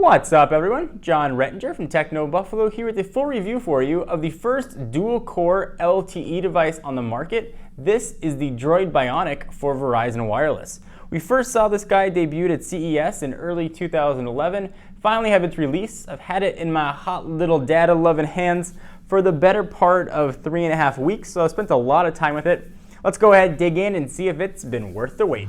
What's up, everyone? John Rettinger from Techno Buffalo here with a full review for you of the first dual-core LTE device on the market. This is the Droid Bionic for Verizon Wireless. We first saw this guy debuted at CES in early 2011. Finally have its release. I've had it in my hot little data-loving hands for the better part of 3.5 weeks, so I spent a lot of time with it. Let's go ahead, dig in, and see if it's been worth the wait.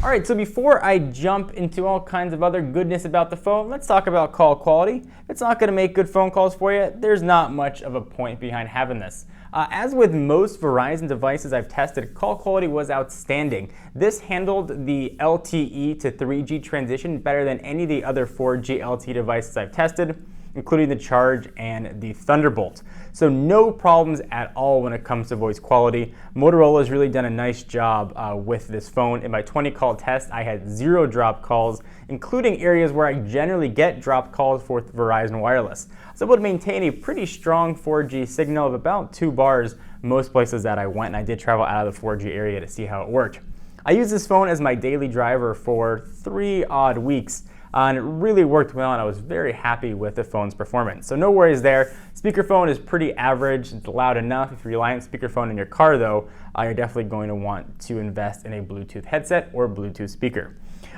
Alright, so before I jump into all kinds of other goodness about the phone, let's talk about call quality. If it's not going to make good phone calls for you, there's not much of a point behind having this. As with most Verizon devices I've tested, call quality was outstanding. This handled the LTE to 3G transition better than any of the other 4G LTE devices I've tested, including the Charge and the Thunderbolt. So no problems at all when it comes to voice quality. Motorola has really done a nice job with this phone. In my 20 call test, I had 0 drop calls, including areas where I generally get drop calls for Verizon Wireless. I was able to maintain a pretty strong 4G signal of about 2 bars most places that I went, and I did travel out of the 4G area to see how it worked. I used this phone as my daily driver for 3 odd weeks. And it really worked well, and I was very happy with the phone's performance. So no worries there. Speakerphone is pretty average. It's loud enough. If you rely on speakerphone in your car, though, you're definitely going to want to invest in a Bluetooth headset or Bluetooth speaker.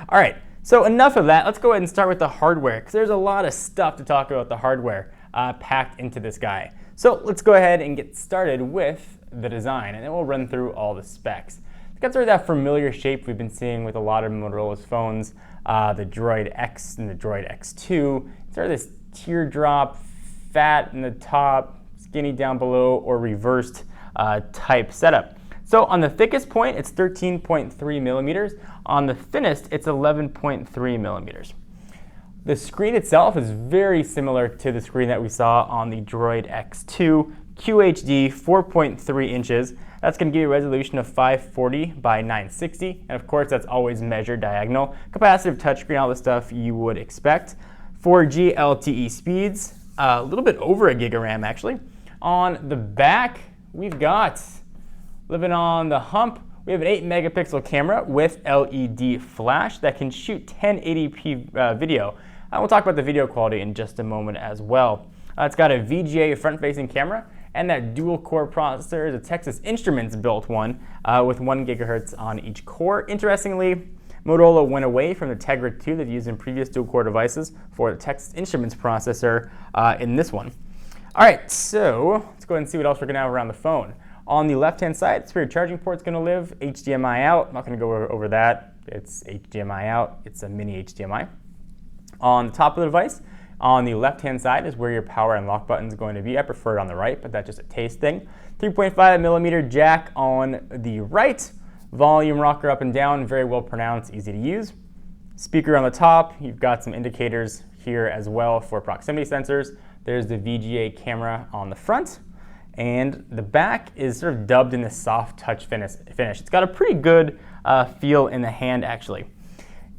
All right, so enough of that. Let's go ahead and start with the hardware, because there's a lot of stuff to talk about the hardware packed into this guy. So let's go ahead and get started with the design, and then we'll run through all the specs. It's got sort of that familiar shape we've been seeing with a lot of Motorola's phones. The Droid X and the Droid X2. It's sort of this teardrop, fat in the top, skinny down below, or reversed type setup. So on the thickest point, it's 13.3 millimeters. On the thinnest, it's 11.3 millimeters. The screen itself is very similar to the screen that we saw on the Droid X2, QHD, 4.3 inches. That's going to give you a resolution of 540 by 960, and of course that's always measured diagonal. Capacitive touchscreen, all the stuff you would expect. 4G LTE speeds, a little bit over a gig of RAM actually. On the back, we've got, living on the hump, we have an 8 megapixel camera with LED flash that can shoot 1080p video. We'll talk about the video quality in just a moment as well. It's got a VGA front-facing camera, and that dual-core processor is a Texas Instruments built one with 1 gigahertz on each core. Interestingly, Motorola went away from the Tegra 2 they've used in previous dual-core devices for the Texas Instruments processor in this one. All right, so let's go ahead and see what else we're going to have around the phone. On the left-hand side, it's where your charging port's going to live. HDMI out. I'm not going to go over that. It's HDMI out. It's a mini HDMI. On the top of the device, on the left-hand side is where your power and lock button is going to be. I prefer it on the right, but that's just a taste thing. 3.5 millimeter jack on the right. Volume rocker up and down, very well pronounced, easy to use. Speaker on the top. You've got some indicators here as well for proximity sensors. There's the VGA camera on the front. And the back is sort of dubbed in the soft touch finish. It's got a pretty good feel in the hand, actually.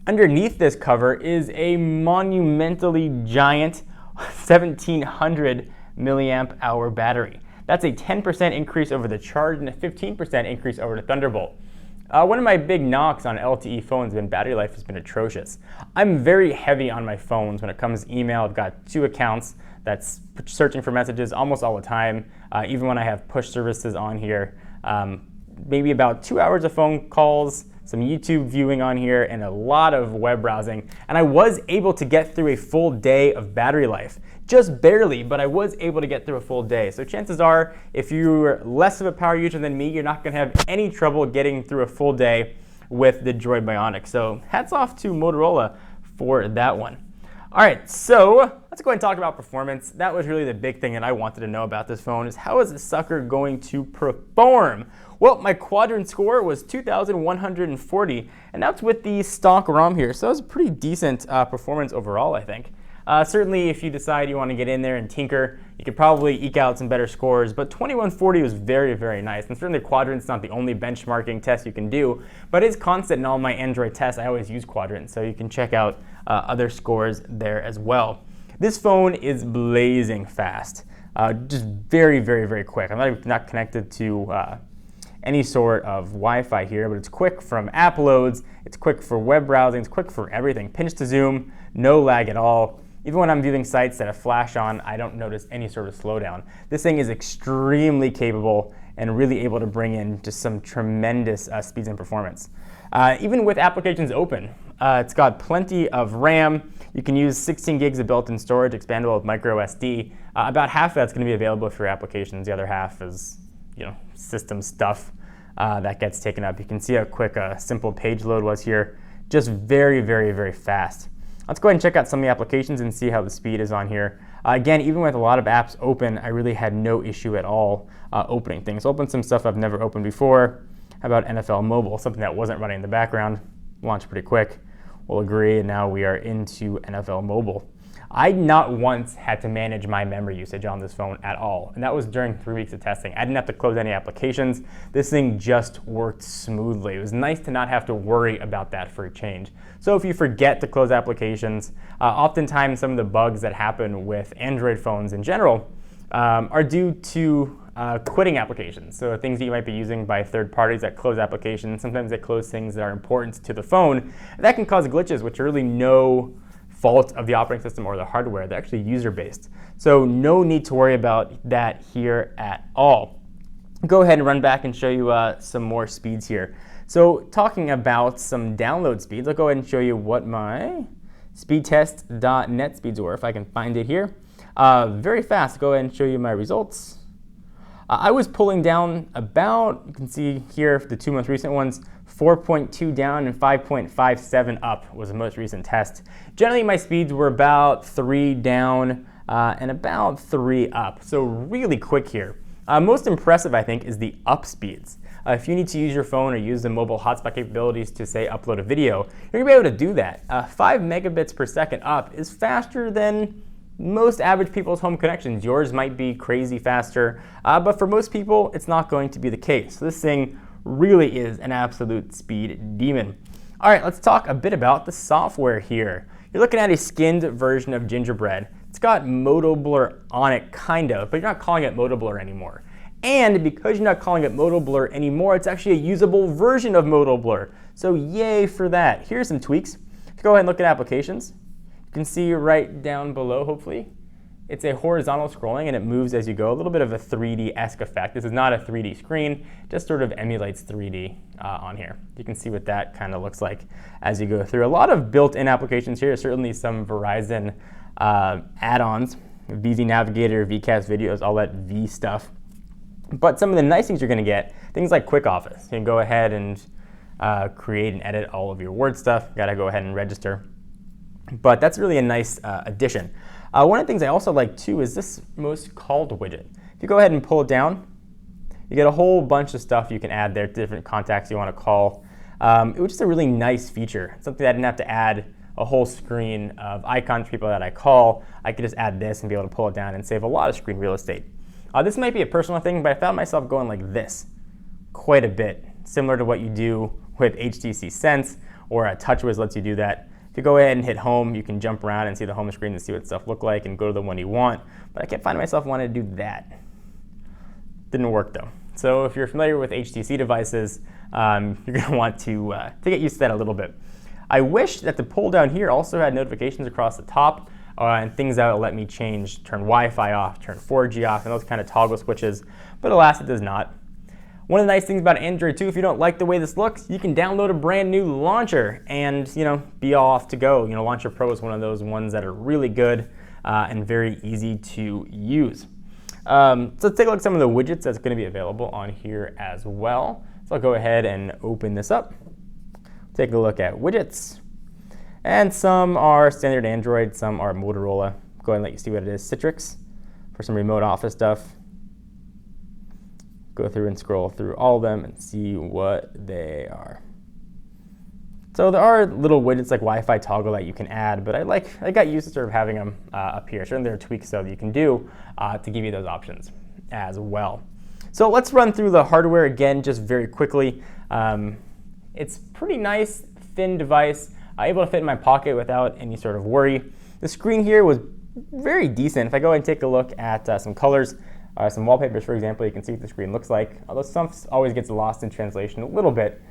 Underneath this cover is a monumentally giant 1700 milliamp hour battery. That's a 10% increase over the Charge and a 15% increase over the Thunderbolt. One of my big knocks on LTE phones has been battery life has been atrocious. I'm very heavy on my phones when it comes to email. I've got 2 accounts that's searching for messages almost all the time, even when I have push services on here. Maybe about 2 hours of phone calls, some YouTube viewing on here, and a lot of web browsing. And I was able to get through a full day of battery life. Just barely, but I was able to get through a full day. So chances are, if you're less of a power user than me, you're not going to have any trouble getting through a full day with the Droid Bionic. So hats off to Motorola for that one. All right, so let's go ahead and talk about performance. That was really the big thing that I wanted to know about this phone, is how is this sucker going to perform? Well, my quadrant score was 2,140, and that's with the stock ROM here. So that was a pretty decent performance overall, I think. Certainly, if you decide you want to get in there and tinker, you could probably eke out some better scores, but 2140 was very, very nice. And certainly quadrant's not the only benchmarking test you can do, but it's constant in all my Android tests. I always use quadrant, so you can check out other scores there as well. This phone is blazing fast, just very, very, very quick. I'm not connected to any sort of Wi-Fi here, but it's quick from app loads, it's quick for web browsing, it's quick for everything. Pinch to zoom, no lag at all. Even when I'm viewing sites that have flash on, I don't notice any sort of slowdown. This thing is extremely capable and really able to bring in just some tremendous speeds and performance. Even with applications open, it's got plenty of RAM. You can use 16 gigs of built-in storage, expandable with micro SD. About half of that's going to be available for your applications. The other half is, system stuff that gets taken up. You can see how quick a simple page load was here. Just very, very, very fast. Let's go ahead and check out some of the applications and see how the speed is on here. Again, even with a lot of apps open, I really had no issue at all opening things. Opened some stuff I've never opened before. How about NFL Mobile, something that wasn't running in the background? Launched pretty quick. We'll agree, and now we are into NFL Mobile. I not once had to manage my memory usage on this phone at all, and that was during 3 weeks of testing. I didn't have to close any applications. This thing just worked smoothly. It was nice to not have to worry about that for a change. So if you forget to close applications, oftentimes some of the bugs that happen with Android phones in general are due to quitting applications. So things that you might be using by third parties that close applications, sometimes they close things that are important to the phone. That can cause glitches, which are really no fault of the operating system or the hardware. They're actually user-based. So no need to worry about that here at all. Go ahead and run back and show you some more speeds here. So talking about some download speeds, I'll go ahead and show you what my speedtest.net speeds were, if I can find it here. Very fast. Go ahead and show you my results. I was pulling down about, you can see here the 2 most recent ones, 4.2 down and 5.57 up was the most recent test. Generally, my speeds were about 3 down and about 3 up, so really quick here. Most impressive, I think, is the up speeds. If you need to use your phone or use the mobile hotspot capabilities to, say, upload a video, you're going to be able to do that. 5 megabits per second up is faster than most average people's home connections. Yours might be crazy faster, but for most people, it's not going to be the case. So this thing really is an absolute speed demon. All right, let's talk a bit about the software here. You're looking at a skinned version of Gingerbread. It's got Moto Blur on it, kind of, but you're not calling it Moto Blur anymore. And because you're not calling it Moto Blur anymore, it's actually a usable version of Moto Blur. So yay for that. Here's some tweaks. Go ahead and look at applications. You can see right down below, hopefully, it's a horizontal scrolling and it moves as you go. A little bit of a 3D-esque effect. This is not a 3D screen, just sort of emulates 3D on here. You can see what that kind of looks like as you go through. A lot of built-in applications here, certainly some Verizon add-ons, VZ Navigator, VCast videos, all that V stuff. But some of the nice things you're gonna get, things like Quick Office. You can go ahead and create and edit all of your Word stuff. You gotta go ahead and register. But that's really a nice addition. One of the things I also like too is this most called widget. If you go ahead and pull it down, you get a whole bunch of stuff you can add there, different contacts you want to call. It was just a really nice feature, something that I didn't have to add a whole screen of icons for people that I call. I could just add this and be able to pull it down and save a lot of screen real estate. This might be a personal thing, but I found myself going like this quite a bit, similar to what you do with HTC Sense or TouchWiz lets you do that. If you go ahead and hit home, you can jump around and see the home screen and see what stuff look like and go to the one you want. But I kept finding myself wanting to do that. Didn't work though. So if you're familiar with HTC devices, you're going to want to get used to that a little bit. I wish that the pull down here also had notifications across the top and things that will let me turn Wi-Fi off, turn 4G off, and those kind of toggle switches. But alas, it does not. One of the nice things about Android too, if you don't like the way this looks, you can download a brand new launcher and be all off to go. Launcher Pro is one of those ones that are really good and very easy to use. So let's take a look at some of the widgets that's going to be available on here as well. So I'll go ahead and open this up. Take a look at widgets. And some are standard Android, some are Motorola. Go ahead and let you see what it is. Citrix for some remote office stuff. Go through and scroll through all of them and see what they are. So there are little widgets like Wi-Fi toggle that you can add, but I got used to sort of having them up here. Certainly there are tweaks though that you can do to give you those options as well. So let's run through the hardware again just very quickly. It's pretty nice, thin device, able to fit in my pocket without any sort of worry. The screen here was very decent. If I go ahead and take a look at some colors, Some wallpapers, for example, you can see what the screen looks like, although some always gets lost in translation a little bit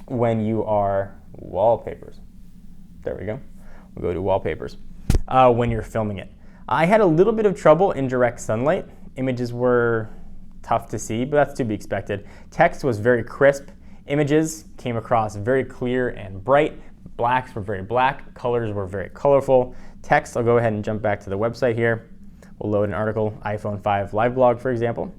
when you are wallpapers. There we go. We'll go to wallpapers when you're filming it. I had a little bit of trouble in direct sunlight. Images were tough to see, but that's to be expected. Text was very crisp. Images came across very clear and bright. Blacks were very black. Colors were very colorful. Text, I'll go ahead and jump back to the website here. We'll load an article, iPhone 5 live blog, for example.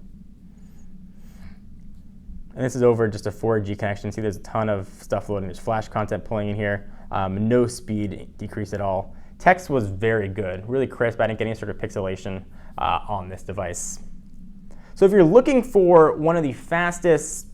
And this is over just a 4G connection. See, there's a ton of stuff loading. There's Flash content pulling in here. No speed decrease at all. Text was very good, really crisp. I didn't get any sort of pixelation on this device. So if you're looking for one of the fastest,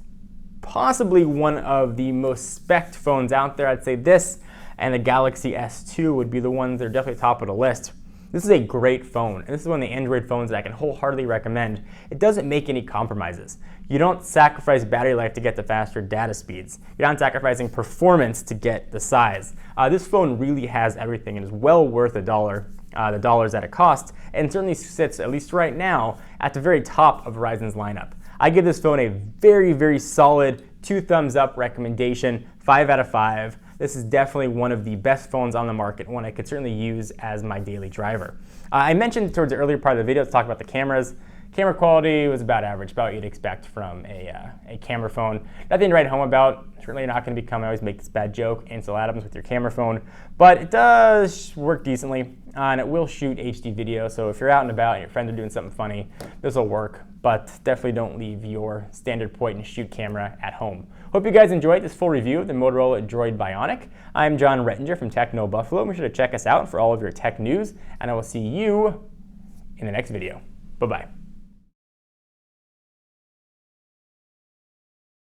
possibly one of the most spec'd phones out there, I'd say this and the Galaxy S2 would be the ones that are definitely top of the list. This is a great phone, and this is one of the Android phones that I can wholeheartedly recommend. It doesn't make any compromises. You don't sacrifice battery life to get the faster data speeds. You're not sacrificing performance to get the size. This phone really has everything and is well worth the dollars that it costs, and certainly sits, at least right now, at the very top of Verizon's lineup. I give this phone a very, very solid 2 thumbs up recommendation, 5 out of 5. This is definitely one of the best phones on the market, one I could certainly use as my daily driver. I mentioned towards the earlier part of the video to talk about the cameras. Camera quality was about average, about what you'd expect from a camera phone. Nothing to write home about. Certainly not going to become, I always make this bad joke, Ansel Adams with your camera phone, but it does work decently, and it will shoot HD video, so if you're out and about and your friends are doing something funny, this will work, but definitely don't leave your standard point and shoot camera at home. Hope you guys enjoyed this full review of the Motorola Droid Bionic. I'm John Rettinger from Techno Buffalo. Be sure to check us out for all of your tech news, and I will see you in the next video. Bye-bye.